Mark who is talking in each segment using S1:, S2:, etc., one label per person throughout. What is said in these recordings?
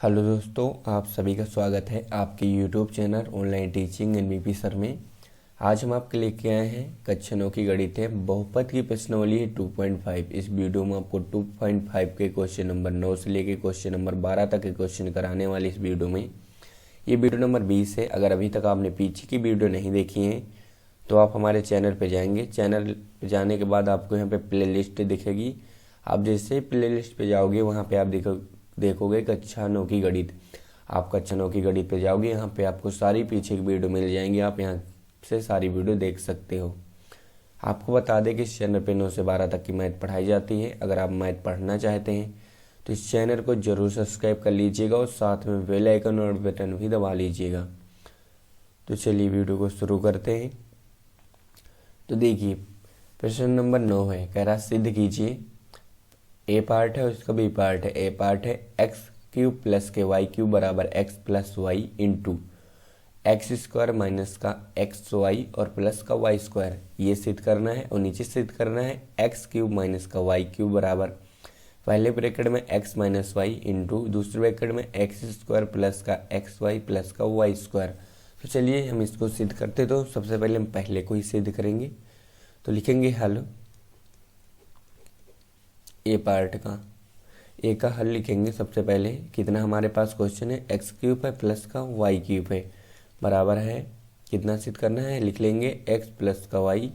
S1: Hello दोस्तों, आप सभी का स्वागत है आपके YouTube channel online teaching NBP sir में। आज हम आपके लेके आए हैं कक्षा 9 की गणित है बहुपद की प्रश्नावली है 2.5। इस वीडियो में आपको 2.5 के क्वेश्चन नंबर 9 से लेके क्वेश्चन नंबर 12 तक के क्वेश्चन कराने वाले इस वीडियो में। ये वीडियो नंबर 20 है। अगर अभी तक आपने पीछे की वीडियो नहीं देखी है तो आप हमारे चैनल पर जाएंगे। चैनल पर जाने के बाद आपको यहाँ पे प्ले लिस्ट दिखेगी। आप जैसे ही प्ले लिस्ट पे जाओगे वहाँ पे आप देखोगे कक्षा 9 की गणित। आप कक्षा 9 की गणित पे जाओगे, यहाँ पे आपको सारी पीछे की वीडियो मिल जाएंगी। आप यहाँ से सारी वीडियो देख सकते हो। आपको बता दें कि इस चैनल पे 9 से 12 तक की मैथ पढ़ाई जाती है। अगर आप मैथ पढ़ना चाहते हैं तो इस चैनल को जरूर सब्सक्राइब कर लीजिएगा और साथ में बेल आइकन और बटन भी दबा लीजिएगा। तो चलिए वीडियो को शुरू करते हैं। तो देखिए प्रश्न नंबर 9 है, कह रहा सिद्ध कीजिए। ए पार्ट है और इसका बी पार्ट है। ए पार्ट है एक्स क्यूब प्लस के वाई क्यूब बराबर x plus y into x square minus का एक्स वाई और प्लस का वाई स्क्वायर, ये सिद्ध करना है। और नीचे सिद्ध करना है एक्स क्यूब माइनस का वाई क्यूब बराबर पहले ब्रैकेट में एक्स माइनस वाई इंटू दूसरे ब्रैकेट में एक्स स्क्वायर प्लस का एक्स वाई प्लस का वाई स्क्वायर। तो चलिए हम इसको सिद्ध करते। तो सबसे पहले हम पहले को ही सिद्ध करेंगे। तो लिखेंगे हल ए पार्ट का। ए का हल लिखेंगे सबसे पहले। कितना हमारे पास क्वेश्चन है, एक्स क्यूब है प्लस का वाई क्यूब है बराबर है, कितना सिद्ध करना है, लिख लेंगे एक्स प्लस का वाई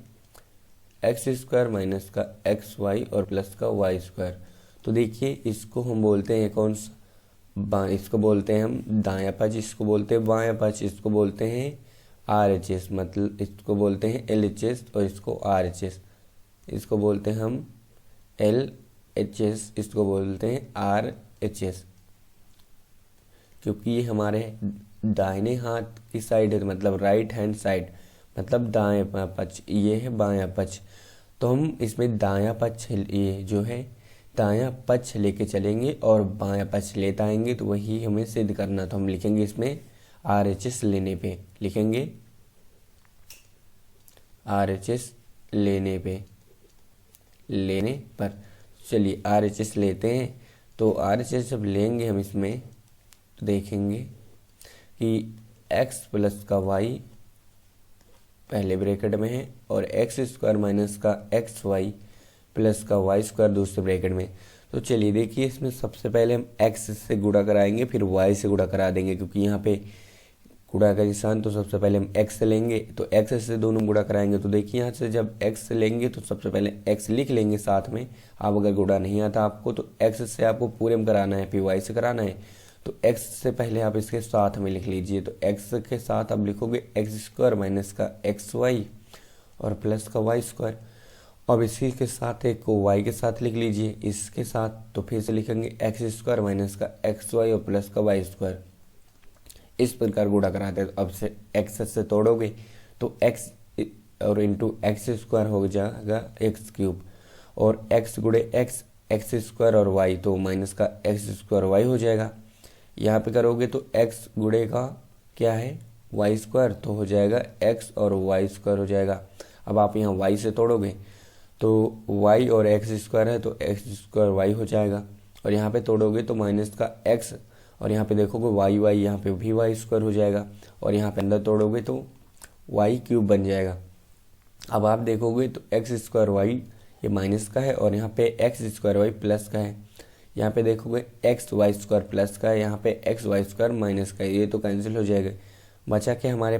S1: एक्स स्क्वायर माइनस का एक्स वाई और प्लस का वाई स्क्वायर। तो देखिए इसको हम बोलते हैं कौन सा, इसको बोलते हैं हम दायां पक्ष, इसको बोलते हैं बायां पक्ष, इसको बोलते हैं RHS, मतलब इसको बोलते हैं LHS और इसको RHS, इसको बोलते हैं हम LHS, इसको बोलते हैं RHS। क्योंकि ये हमारे दाहिने हाथ की साइड है, मतलब राइट हैंड साइड, मतलब दाएं पक्ष, ये है बायां पक्ष। तो हम इसमें दायां पक्ष, ये जो है दायां पक्ष लेके चलेंगे और बायां पक्ष लेते आएंगे, तो वही हमें सिद्ध करना। तो हम लिखेंगे इसमें RHS लेने पे, लिखेंगे RHS लेने पर। चलिए RHS लेते हैं। तो RHS जब लेंगे हम इसमें तो देखेंगे कि x प्लस का y पहले ब्रैकेट में है और एक्स स्क्वायर माइनस का एक्स वाई प्लस का वाई स्क्वायर दूसरे ब्रैकेट में। तो चलिए देखिए इसमें सबसे पहले हम x से गुणा कराएंगे, फिर y से गुणा करा देंगे, क्योंकि यहाँ पे गुणा का निशान। तो सबसे पहले हम x से लेंगे, तो x से दोनों गुणा कराएंगे। तो देखिए यहाँ से जब x से लेंगे तो सबसे पहले x लिख लेंगे साथ में। आप अगर गुणा नहीं आता आपको तो x से आपको पूरे में कराना है, फिर y से कराना है। तो x से पहले आप इसके साथ में लिख लीजिए। तो x के साथ आप लिखोगे एक्स स्क्वायर माइनस का एक्स वाई और प्लस का वाई स्क्वायर। अब इसी के साथ एक को y के साथ लिख लीजिए, इसके साथ। तो फिर से लिखेंगे एक्स स्क्वायर माइनस का एक्स वाई और प्लस का वाई स्क्वायर। इस प्रकार गुणा कराते हैं। अब से x से तोड़ोगे तो x और इंटू एक्स स्क्वायर हो जाएगा एक्स क्यूब, और x गुणे एक्स एक्स स्क्वायर और y, तो माइनस का एक्स स्क्वायर वाई हो जाएगा। यहाँ पे करोगे तो x गुणे का क्या है वाई स्क्वायर, तो हो जाएगा x और वाई स्क्वायर हो जाएगा। अब आप यहाँ y से तोड़ोगे तो y और एक्स स्क्वायर है तो एक्स स्क्वायर वाई हो जाएगा, और यहाँ पे तोड़ोगे तो माइनस का x और यहाँ पे देखोगे वाई वाई, यहाँ पे भी वाई स्क्वायर हो जाएगा, और यहाँ पे अंदर तोड़ोगे तो वाई क्यूब बन जाएगा। अब आप देखोगे तो एक्स स्क्वायर वाई ये माइनस का है और यहाँ पे एक्स स्क्वायर वाई प्लस का है। यहाँ पे देखोगे एक्स वाई स्क्वायर प्लस का है, यहाँ पे एक्स वाई स्क्वायर माइनस का है, ये तो कैंसिल हो जाएगा। बचा क्या हमारे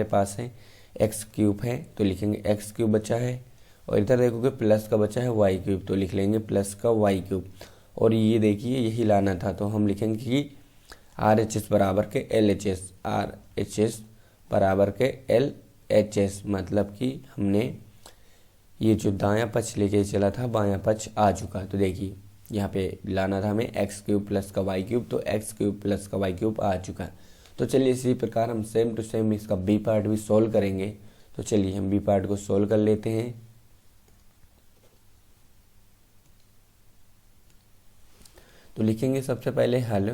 S1: पास है एक्स क्यूब है, तो लिखेंगे एक्स क्यूब बचा है, और इधर देखोगे प्लस का बचा है वाई क्यूब, तो लिख लेंगे प्लस का वाई क्यूब। और ये देखिए यही लाना था, तो हम लिखेंगे कि RHS बराबर के LHS, RHS बराबर के LHS, मतलब कि हमने ये जो दायां पक्ष लेके चला था बायां पक्ष आ चुका। तो देखिए यहाँ पे लाना था हमें एक्स क्यूब प्लस का वाई क्यूब, तो एक्स क्यूब प्लस का वाई क्यूब आ चुका। तो चलिए इसी प्रकार हम सेम टू सेम इसका बी पार्ट भी सोल्व करेंगे। तो चलिए हम बी पार्ट को सोल्व कर लेते हैं। तो लिखेंगे सबसे पहले हल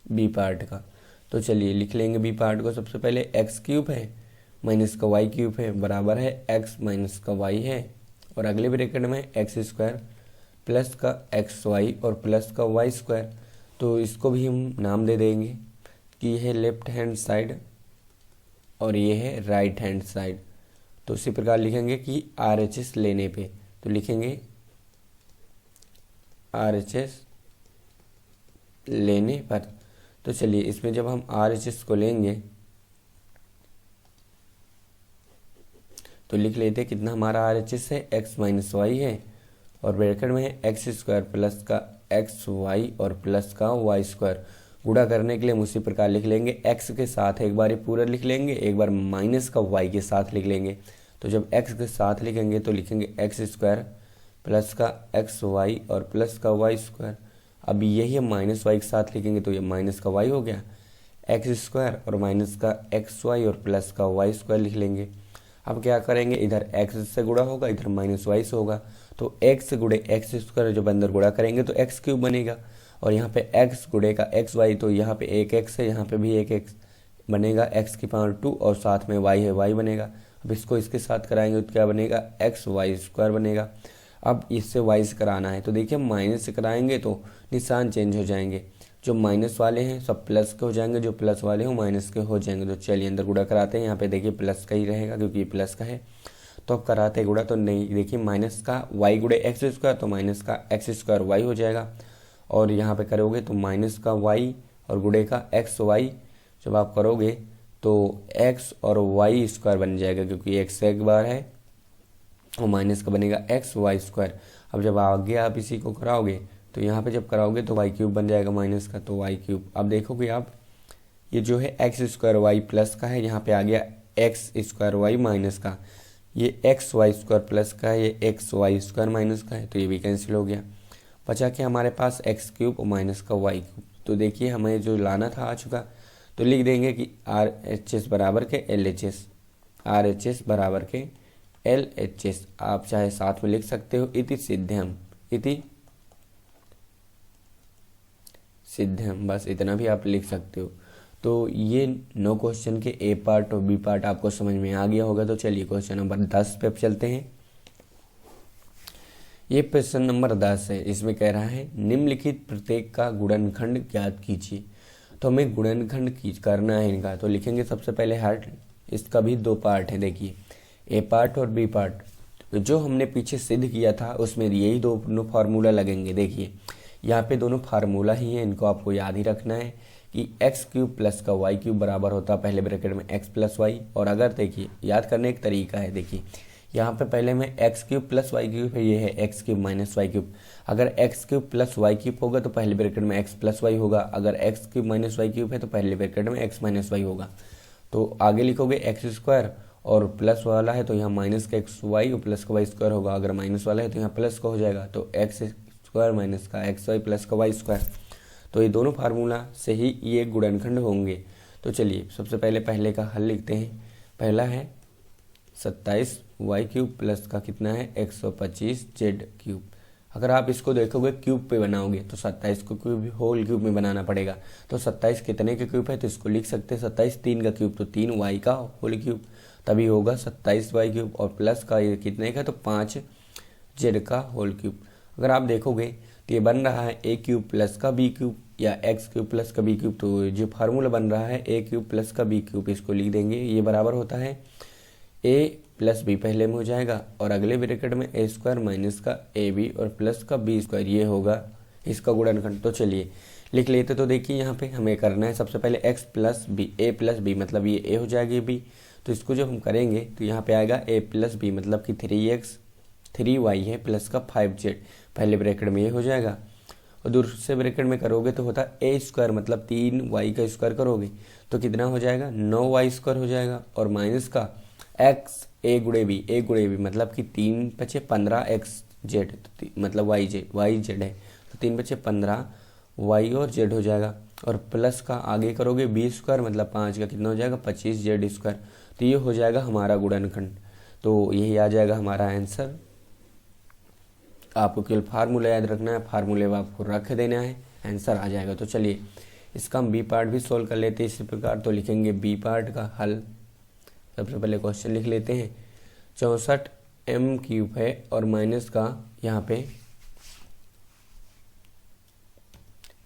S1: बी पार्ट का। तो चलिए लिख लेंगे बी पार्ट को। सबसे पहले एक्स क्यूब है माइनस का वाई क्यूब है बराबर है एक्स माइनस का वाई है, और अगले ब्रैकेट में एक्स स्क्वायर प्लस का एक्स वाई और प्लस का वाई स्क्वायर। तो इसको भी हम नाम दे देंगे कि यह है लेफ्ट हैंड साइड और ये है राइट हैंड साइड। तो उसी प्रकार लिखेंगे कि RHS लेने पे, तो लिखेंगे RHS लेने पर। तो चलिए इसमें जब हम RHS को लेंगे तो लिख लेते कितना हमारा RHS है, x माइनस वाई है और ब्रैकेट में है एक्स स्क्वायर प्लस का एक्स वाई और प्लस का वाई स्क्वायर। गुणा करने के लिए हम उसी प्रकार लिख लेंगे, x के साथ एक बार पूरा लिख लेंगे, एक बार माइनस का y के साथ लिख लेंगे। तो जब x के साथ लिखेंगे तो लिखेंगे एक्स स्क्वायर प्लस का एक्स वाई और प्लस का वाई स्क्वायर। अब यही हम माइनस वाई के साथ लिखेंगे तो ये माइनस का वाई हो गया, एक्स स्क्वायर और माइनस का एक्स वाई और प्लस का वाई स्क्वायर लिख लेंगे। अब क्या करेंगे, इधर x से गुणा होगा, इधर माइनस वाई से होगा, तो x गुणे एक्स स्क्वायर जब अंदर गुणा करेंगे तो एक्स क्यूब बनेगा, और यहाँ पे x गुणे का एक्स वाई, तो यहाँ पे एक x है, यहाँ पे भी एक x बनेगा, x की पावर 2 और साथ में y है, y बनेगा। अब इसको इसके साथ कराएंगे तो क्या बनेगा, एक्स वाई स्क्वायर बनेगा। अब इससे y से कराना है तो देखिए माइनस से कराएंगे तो निशान चेंज हो जाएंगे, जो माइनस वाले हैं सब प्लस के हो जाएंगे, जो प्लस वाले हो माइनस के हो जाएंगे। तो चलिए अंदर गुणा कराते हैं, यहाँ पे देखिए प्लस का ही रहेगा क्योंकि ये प्लस का है। तो अब कराते हैं गुणा, तो नहीं देखिए माइनस का y गुणे एक्स स्क्वायर तो माइनस का एक्स स्क्वायर वाई हो जाएगा, और यहाँ पे करोगे तो माइनस का y और गुणे का एक्स वाई जब आप करोगे तो x और y स्क्वायर बन जाएगा, क्योंकि x एक बार है और माइनस का बनेगा एक्स वाई स्क्वायर। अब जब आगे आप इसी को कराओगे तो यहाँ पे जब कराओगे तो वाई क्यूब बन जाएगा माइनस का, तो वाई क्यूब। अब देखोगे आप ये जो है एक्स स्क्वायर वाई प्लस का है, यहाँ पे आ गया एक्स स्क्वायर वाई माइनस का, ये एक्स वाई स्क्वायर प्लस का है, ये एक्स वाई स्क्वायर माइनस का है, तो ये भी कैंसिल हो गया। बचा कि हमारे पास एक्स क्यूब और माइनस का वाई क्यूब। तो देखिए हमें जो लाना था आ चुका, तो लिख देंगे कि RHS बराबर के LHS, RHS बराबर के LHS, आप चाहे साथ में लिख सकते हो इति सिद्धम, इति सिद्धम, बस इतना भी आप लिख सकते हो। तो ये 9 क्वेश्चन के A पार्ट और B पार्ट आपको समझ में आ गया होगा। तो चलिए क्वेश्चन नंबर 10 पे चलते हैं। ये क्वेश्चन नंबर 10 है, इसमें कह रहा है निम्नलिखित प्रत्येक का गुणनखंड ज्ञात कीजिए। तो हमें गुणनखंड करना है इनका, तो लिखेंगे सबसे पहले हट, इसका भी 2 पार्ट है, देखिए A पार्ट और B पार्ट। जो हमने पीछे सिद्ध किया था उसमें यही दोनों फार्मूला लगेंगे। देखिए यहाँ पे दोनों फार्मूला ही हैं, इनको आपको याद ही रखना है कि एक्स क्यूब प्लस का वाई क्यूब बराबर होता है पहले ब्रैकेट में एक्स प्लस वाई। और अगर देखिए याद करने एक तरीका है, देखिए यहाँ पे पहले में x cube plus y cube है, ये है x cube minus y cube. अगर x cube plus y cube होगा तो पहले ब्रैकेट में एक्स प्लस वाई होगा, अगर x cube minus y cube है तो पहले ब्रैकेट में एक्स माइनस वाई होगा। तो आगे लिखोगे एक्स स्क्वायर और प्लस वाला है तो यहाँ माइनस का एक्स वाई और प्लस का वाई स्क्वायर होगा, अगर माइनस वाला है तो यहाँ प्लस का हो जाएगा, तो एक्स स्क्वायर माइनस का एक्स वाई प्लस का वाई स्क्वायर। तो ये दोनों फार्मूला से ही ये गुणनखंड होंगे। तो चलिए सबसे पहले का हल लिखते हैं। पहला है 27 वाई क्यूब प्लस का कितना है 125 जेड क्यूब। अगर आप इसको देखोगे क्यूब पे बनाओगे तो 27 को क्यूब होल क्यूब में बनाना पड़ेगा। तो 27 कितने के क्यूब है, तो इसको लिख सकते हैं 27 3 का क्यूब, तो 3 वाई का होल क्यूब, तभी होगा 27 वाई क्यूब। और प्लस का ये कितने का, तो 5 जेड का होल क्यूब। अगर आप देखोगे तो ये बन रहा है ए क्यूब प्लस का बी क्यूब या एक्स क्यूब प्लस का बी क्यूब। तो जो फार्मूला बन रहा है ए क्यूब प्लस का बी क्यूब, इसको लिख देंगे, ये बराबर होता है ए प्लस बी पहले में हो जाएगा और अगले ब्रैकेट में ए स्क्वायर माइनस का ए बी और प्लस का बी स्क्वायर, ये होगा इसका गुणनखंड। तो चलिए लिख लेते। तो देखिए यहाँ पे हमें करना है सबसे पहले एक्स प्लस बी, ए प्लस बी मतलब ये ए हो जाएगी बी, तो इसको जब हम करेंगे तो यहाँ पे आएगा ए प्लस बी मतलब कि 3x 3y है प्लस का 5z, पहले ब्रैकेट में ये हो जाएगा। और दूसरे ब्रैकेट में करोगे तो होता है ए स्क्वायर मतलब 3y का स्क्वायर करोगे तो कितना हो जाएगा 9y स्क्वायर हो जाएगा, और माइनस का x ए गुणे बी मतलब कि 3 बचे 15xz मतलब yz है, तो 3 बचे 15 y और z हो जाएगा। और प्लस का आगे करोगे बी स्क्वायर मतलब 5 का कितना हो जाएगा 25z स्क्वायर। तो ये हो जाएगा हमारा गुणनखंड। तो यही आ जाएगा हमारा आंसर। आपको केवल फार्मूला याद रखना है, फार्मूले आपको रख देना है, आंसर आ जाएगा। तो चलिए इसका हम बी पार्ट भी सोल्व कर लेते हैं इसी प्रकार। तो लिखेंगे बी पार्ट का हल, सबसे पहले क्वेश्चन लिख लेते हैं। 64 m क्यूब है और माइनस का यहाँ पे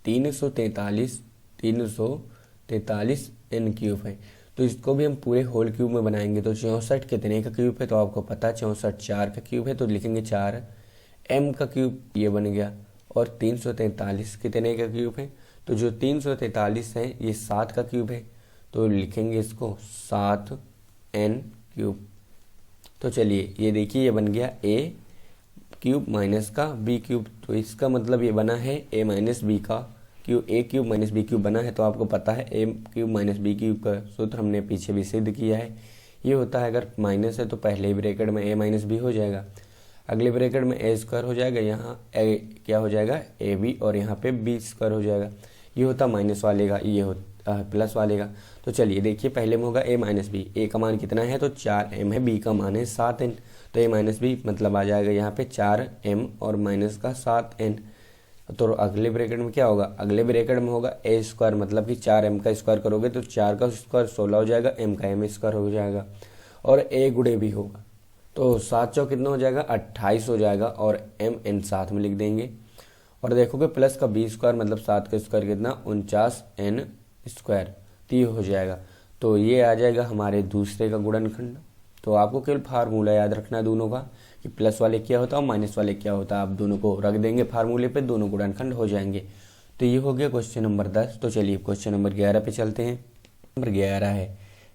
S1: 343 n क्यूब है। तो इसको भी हम पूरे होल क्यूब में बनाएंगे। तो 64 कितने का क्यूब है, तो आपको पता है 64 4 का क्यूब है, तो लिखेंगे 4 m का क्यूब, ये बन गया। और 343 कितने का क्यूब है, तो जो 343 है ये 7 का क्यूब है, तो लिखेंगे इसको 7 n क्यूब। तो चलिए ये देखिए ये बन गया a क्यूब माइनस का b क्यूब। तो इसका मतलब ये बना है a माइनस बी का cube, a cube minus b cube बना है। तो आपको पता है a cube minus b cube का सूत्र हमने पीछे भी सिद्ध किया है। ये होता है अगर माइनस है तो पहले ब्रैकेट में a माइनस बी हो जाएगा, अगले ब्रैकेट में a स्क्वायर हो जाएगा, यहाँ a क्या हो जाएगा ए बी, और यहाँ पे b स्क्वायर हो जाएगा। ये होता माइनस वाले का, ये होता प्लस वाले का। तो चलिए देखिए पहले में होगा a माइनस बी, a का मान कितना है, तो 4m है, b का मान है 7n, तो a माइनस बी मतलब आ जाएगा यहाँ पे 4m और माइनस का 7n। तो अगले ब्रैकेट में क्या होगा, अगले ब्रैकेट में होगा a स्क्वायर, मतलब कि 4m का स्क्वायर करोगे तो 4 का स्क्वायर 16 हो जाएगा, m का m स्क्वायर हो जाएगा, और a गुणे भी होगा। तो 7 चौक कितना हो जाएगा 28 हो जाएगा, और m n साथ में लिख देंगे। और देखोगे प्लस का b स्क्वायर मतलब 7 का स्क्वायर कितना 49n स्क्वायर, तो ये हो जाएगा। तो ये आ जाएगा हमारे दूसरे का गुणनखंड। तो आपको केवल फार्मूला याद रखना है दोनों का, कि प्लस वाले क्या होता है और माइनस वाले क्या होता है। आप दोनों को रख देंगे फार्मूले पे, दोनों गुणनखंड हो जाएंगे। तो ये हो गया क्वेश्चन नंबर 10। तो चलिए क्वेश्चन नंबर 11 पे चलते हैं। नंबर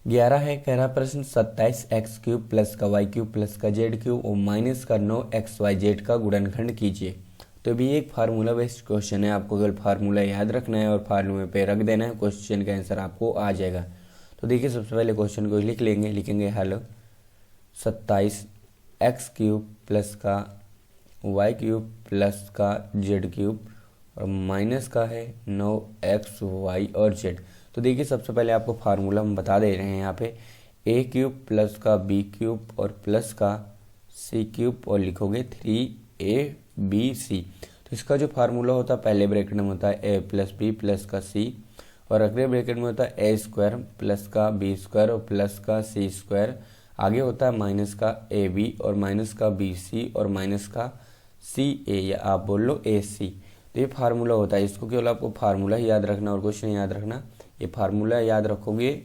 S1: 11 है कह रहा प्रश्न 27x क्यूब प्लस का वाई क्यूब प्लस का जेड क्यूब और माइनस का 9xyz का गुणनखंड कीजिए। तो भी एक फार्मूला बेस्ड क्वेश्चन है, आपको केवल फार्मूला याद रखना है और फार्मूले पे रख देना है, क्वेश्चन का आंसर आपको आ जाएगा। तो देखिए सबसे पहले क्वेश्चन को लिख लेंगे, लिखेंगे हल 27x क्यूब प्लस का वाई क्यूब प्लस का जेड क्यूब और माइनस का है 9xy और जेड। तो देखिए सबसे पहले आपको फार्मूला हम बता दे रहे हैं यहाँ पे, a क्यूब प्लस का b क्यूब और प्लस का c क्यूब और लिखोगे 3abc। तो इसका जो फार्मूला होता है पहले ब्रैकेट में होता है a प्लस बी प्लस का c, और अगले ब्रैकेट में होता है a स्क्वायर प्लस का b स्क्वायर और प्लस का c स्क्वायर, आगे होता है माइनस का ए बी और माइनस का बी सी और माइनस का सी ए, या आप बोल लो ए सी। तो ये फार्मूला होता है, इसको केवल आपको फार्मूला ही याद रखना और क्वेश्चन याद रखना। ये फार्मूला याद रखोगे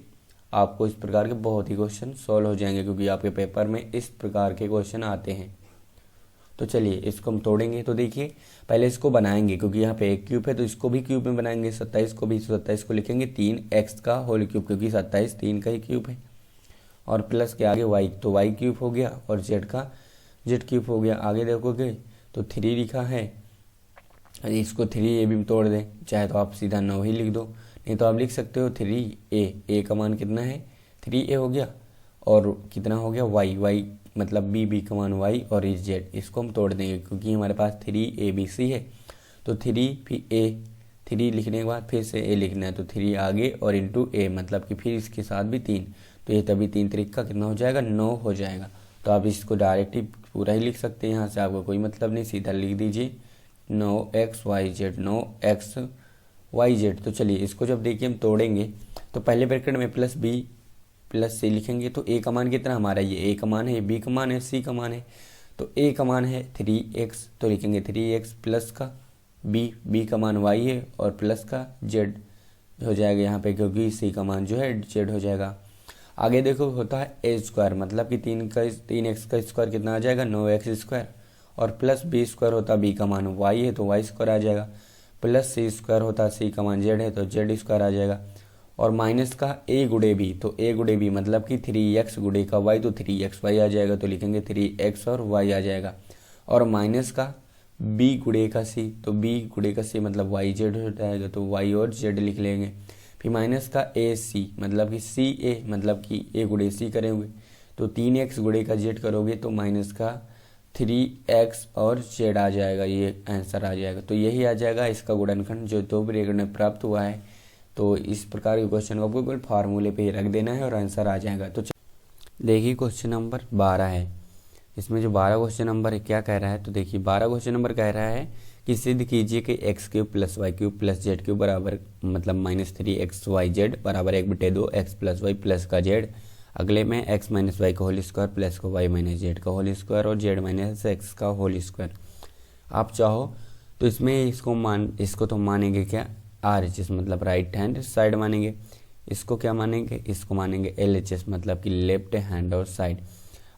S1: आपको इस प्रकार के बहुत ही क्वेश्चन सॉल्व हो जाएंगे, क्योंकि आपके पेपर में इस प्रकार के क्वेश्चन आते हैं। तो चलिए इसको हम तोड़ेंगे। तो देखिए पहले इसको बनाएंगे, क्योंकि यहाँ पे एक क्यूब है तो इसको भी क्यूब में बनाएंगे। 27 को भी, 27 को लिखेंगे 3x का होल क्यूब, क्योंकि 27 3 का ही क्यूब है, और प्लस के आगे y, तो y क्यूब हो गया, और z का z क्यूब हो गया। आगे देखोगे तो 3 लिखा है, इसको 3 ये भी तोड़ दें, चाहे तो आप सीधा 9 ही लिख दो, नहीं तो आप लिख सकते हो 3a का मान कितना है 3a हो गया, और कितना हो गया y मतलब b का मान y और z। इसको हम तोड़ देंगे क्योंकि हमारे पास 3abc है। तो 3 फिर a, 3 लिखने के बाद फिर से a लिखना है, तो 3 आगे और इंटू a, मतलब कि फिर इसके साथ भी 3, तो ये तभी 3 3 का कितना हो जाएगा 9 हो जाएगा। तो आप इसको डायरेक्ट ही पूरा ही लिख सकते हैं, यहाँ से आपको कोई मतलब नहीं, सीधा लिख दीजिए 9xyz 9xyz। तो चलिए इसको जब देखिए हम तोड़ेंगे तो पहले ब्रैकेट में प्लस b प्लस c लिखेंगे। तो a का मान कितना हमारा, ये a का मान है, b का मान है, c का मान है। तो a का मान है 3x, तो लिखेंगे 3x प्लस का b का मान y है और प्लस का z हो जाएगा यहाँ पे, क्योंकि c का मान जो है z हो जाएगा। आगे देखो होता है a स्क्वायर, मतलब कि 3x का स्क्वायर कितना आ जाएगा 9x स्क्वायर, और प्लस b स्क्वायर होता है b का मान y है तो y स्क्वायर आ जाएगा, प्लस c स्क्वायर होता है c का मान z है तो z स्क्वायर आ जाएगा, और माइनस का a गुणे b, तो a गुणे b मतलब कि 3x गुणे का y, तो 3xy आ जाएगा, तो लिखेंगे 3x और y आ जाएगा, और माइनस का b गुणे का c, तो b गुणे का c मतलब yz हो जाएगा, तो y और z लिख लेंगे। फिर माइनस का ए सी मतलब कि सी ए मतलब कि ए गुणे सी करेंगे, तो 3x गुणे का z करोगे तो माइनस का 3x और z आ जाएगा, ये आंसर आ जाएगा। तो यही आ जाएगा इसका गुणनखंड जो दो ब्रैकेट में प्राप्त हुआ है। तो इस प्रकार के क्वेश्चन को आपको केवल फार्मूले पे ही रख देना है और आंसर आ जाएगा। तो देखिए क्वेश्चन नंबर 12 है, इसमें जो 12 क्वेश्चन नंबर है क्या कह रहा है, तो देखिए 12 क्वेश्चन नंबर कह रहा है कि सिद्ध कीजिए कि x cube plus y cube plus z cube बराबर मतलब -3xyz बराबर 1/2 x प्लस वाई प्लस का z। अगले में x माइनस वाई का होल स्क्वायर प्लस का y माइनस जेड का होल स्क्वायर और z माइनस एक्स का होल स्क्वायर। आप चाहो तो इसमें इसको तो मानेंगे क्या, RHS मतलब राइट हैंड साइड मानेंगे। इसको क्या मानेंगे, इसको मानेंगे LHS मतलब कि लेफ्ट हैंड और साइड।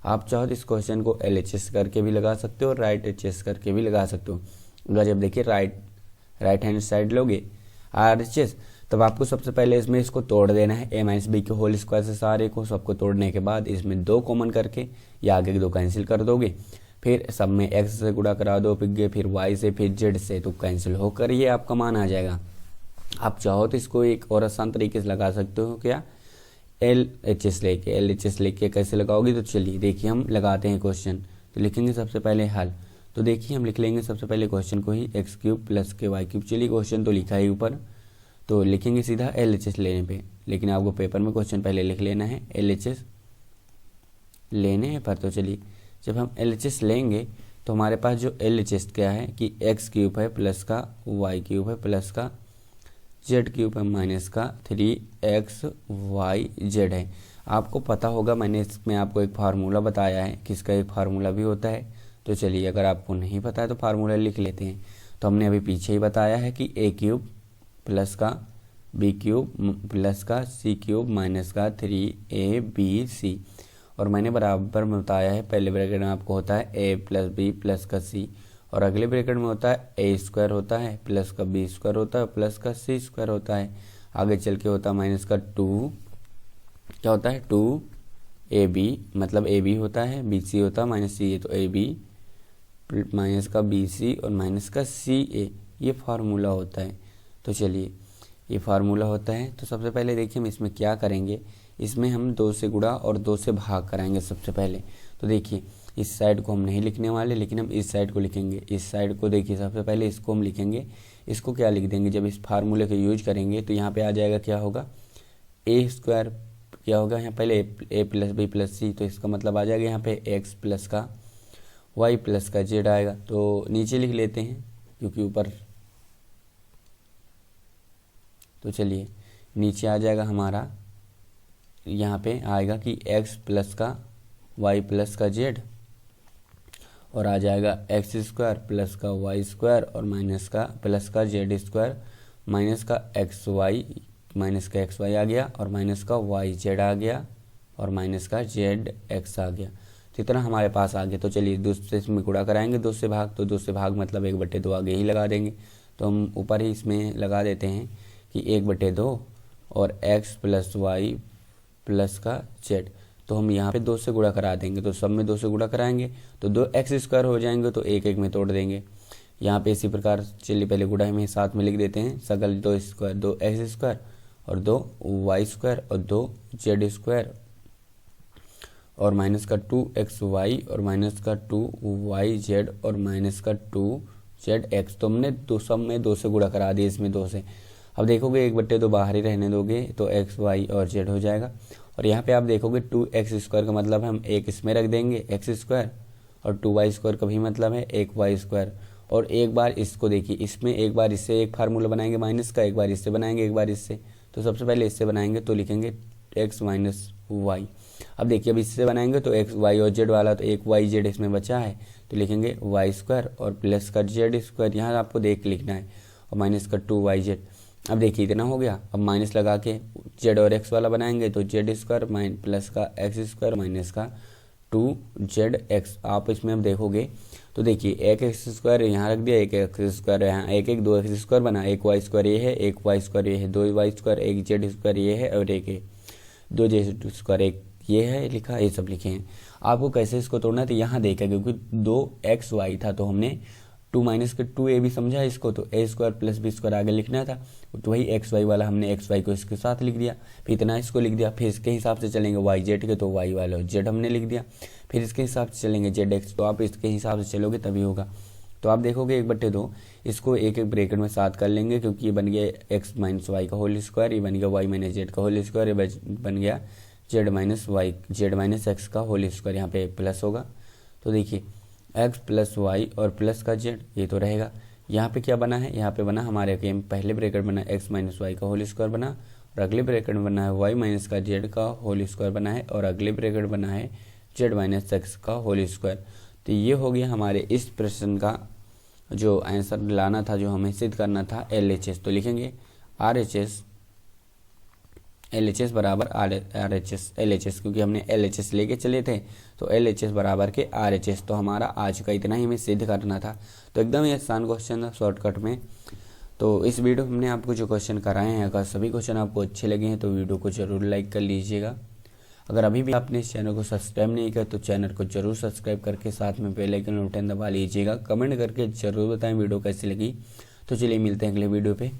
S1: आप चाहो तो इस क्वेश्चन को LHS करके भी लगा सकते हो और राइट HS करके भी लगा सकते हो। अगर जब देखिए राइट हैंड साइड लोगे RHS, तब आपको सबसे पहले इसमें इसको तोड़ देना है, a-b के होल स्क्वायर से सारे को सबको तोड़ने के बाद इसमें 2 कॉमन करके या आगे के 2 कैंसिल कर दोगे, फिर सब में x से गुणा करा दो, फिर y से, फिर z से, तो कैंसिल होकर ये आपका मान आ जाएगा। आप चाहो तो इसको एक और आसान तरीके से लगा सकते हो, क्या, LHS लेके कैसे लगाओगे, तो चलिए देखिए हम लगाते हैं क्वेश्चन। तो लिखेंगे सबसे पहले हल। तो देखिए हम लिख लेंगे सबसे पहले क्वेश्चन को ही, x³ + y³। चलिए क्वेश्चन तो लिखा है ऊपर, तो लिखेंगे सीधा LHS लेने पे, लेकिन आपको पेपर में क्वेश्चन पहले लिख लेना है LHS लेने पर। तो चलिए जब हम LHS लेंगे तो हमारे पास जो LHS क्या है कि x³ है प्लस का y³ है प्लस का z³ है माइनस का 3xyz है। आपको पता होगा, मैंने इसमें आपको एक फार्मूला बताया है कि इसका एक फार्मूला भी होता है। तो चलिए अगर आपको नहीं पता है तो फार्मूला लिख लेते हैं। तो हमने अभी पीछे ही बताया है कि a³ प्लस का b³ प्लस का c³ माइनस का 3abc, और मैंने बराबर में बताया है पहले ब्रैकेट में आपको होता है a + b प्लस का c, और अगले ब्रैकेट में होता है a² होता है प्लस का b² होता है प्लस का c² होता है। आगे चल के होता है माइनस का 2, क्या होता है 2ab मतलब ab होता है, bc होता है माइनस ca, तो ab माइनस का bc और माइनस का ca, ये फार्मूला होता है। तो चलिए ये फार्मूला होता है। तो सबसे पहले देखिए हम इसमें क्या करेंगे, इसमें हम 2 से गुणा और 2 से भाग कराएंगे सबसे पहले। तो देखिए इस साइड को हम नहीं लिखने वाले, लेकिन हम इस साइड को लिखेंगे। इस साइड को देखिए सबसे पहले इसको हम लिखेंगे। इसको क्या लिख देंगे, जब इस फार्मूले का यूज करेंगे तो यहाँ पे आ जाएगा, क्या होगा a², क्या होगा यहाँ पहले a + b + c, तो इसका मतलब आ जाएगा यहाँ पे x प्लस का y प्लस का z आएगा। तो नीचे लिख लेते हैं क्योंकि ऊपर, तो चलिए नीचे आ जाएगा हमारा, यहाँ पे आएगा कि x प्लस का y प्लस का z, और आ जाएगा x² प्लस का y² और माइनस का प्लस का z² माइनस का xy आ गया, और माइनस का yz आ गया, और माइनस का zx आ गया। तो इतना हमारे पास आ गया। तो चलिए दूसरे इसमें गुणा कराएंगे 2 से भाग, तो 2 से भाग मतलब 1/2 आगे ही लगा देंगे। तो हम ऊपर ही इसमें लगा देते हैं कि 1/2 और x प्लस y प्लस का z। तो हम यहाँ पे 2 से गुणा करा देंगे, तो सब में 2 से गुणा कराएंगे तो 2x² हो जाएंगे, तो 1 में तोड़ देंगे। यहाँ पे इसी प्रकार चलिए पहले गुणा में साथ में लिख देते हैं, सकल 2x² और 2y² और 2z² और माइनस का 2xy और माइनस का 2yz और माइनस का 2zx। तो हमने सब में 2 से गुणा करा दिए इसमें 2 से। अब देखोगे 1/2 बाहर ही रहने दोगे तो x y और z हो जाएगा, और यहाँ पे आप देखोगे 2x² का मतलब हम एक इसमें रख देंगे x², और 2y² का भी मतलब है 1y², और एक बार इसको देखिए, इसमें एक बार इससे एक फार्मूला बनाएंगे माइनस का, एक बार इससे बनाएंगे, एक बार इससे। तो सबसे पहले इससे बनाएंगे तो लिखेंगे x माइनस y। अब देखिए अब इससे बनाएंगे तो x y और z वाला, तो 1yz इसमें बचा है, तो लिखेंगे y² और प्लस का z², यहाँ आपको देख लिखना है, और माइनस का 2yz। अब देखिए इतना हो गया। अब माइनस लगा के z और x वाला बनाएंगे तो z² प्लस का x² माइनस का 2zx। आप इसमें अब देखोगे तो देखिए एक x² यहाँ रख दिया, एक x² यहाँ, एक 2x² बना, 1y² ये है, 1y² ये है, 2y², 1z² ये है, और एक 2z² एक ये है लिखा, ये सब लिखे हैं। आपको कैसे इसको तोड़ना है तो यहाँ देखा, क्योंकि 2xy था तो हमने 2 माइनस के 2ab समझा इसको, तो a² प्लस b² आगे लिखना था, तो वही xy वाला हमने xy को इसके साथ लिख दिया, फिर इतना इसको लिख दिया। फिर इसके हिसाब से चलेंगे yz के, तो y वाला z हमने लिख दिया, फिर इसके हिसाब से चलेंगे zx, तो आप इसके हिसाब से चलोगे तभी होगा। तो आप देखोगे 1/2 इसको एक एक ब्रैकेट में साथ कर लेंगे, क्योंकि ये बन गया x माइनस वाई का होल स्क्वायर, ये बन गया y माइनस जेड का होल स्क्वायर, ये बन गया z माइनस x का होल स्क्वायर, यहाँ पे प्लस होगा। तो देखिए x प्लस वाई और प्लस का z, ये तो रहेगा। यहाँ पे क्या बना है, यहाँ पे बना हमारे के पहले ब्रैकेट बना x माइनस वाई का होल स्क्वायर बना, और अगले ब्रैकेट में बना है y माइनस का z का होल स्क्वायर बना है, और अगले ब्रैकेट बना है z माइनस x का होल स्क्वायर। तो ये हो गया हमारे इस प्रश्न का जो आंसर लाना था, जो हमें सिद्ध करना था LHS, तो लिखेंगे LHS बराबर LHS, क्योंकि हमने LHS लेके चले थे, तो LHS बराबर के RHS। तो हमारा आज का इतना ही हमें सिद्ध करना था। तो एकदम ही आसान क्वेश्चन था शॉर्टकट में। तो इस वीडियो में हमने आपको जो क्वेश्चन कराए हैं, अगर सभी क्वेश्चन आपको अच्छे लगे हैं तो वीडियो को जरूर लाइक कर लीजिएगा। अगर अभी भी आपने इस चैनल को सब्सक्राइब नहीं किया तो चैनल को जरूर सब्सक्राइब करके साथ में बेल आइकन बटन दबा लीजिएगा। कमेंट करके जरूर बताएं वीडियो कैसी लगी। तो चलिए मिलते हैं अगले वीडियो पे।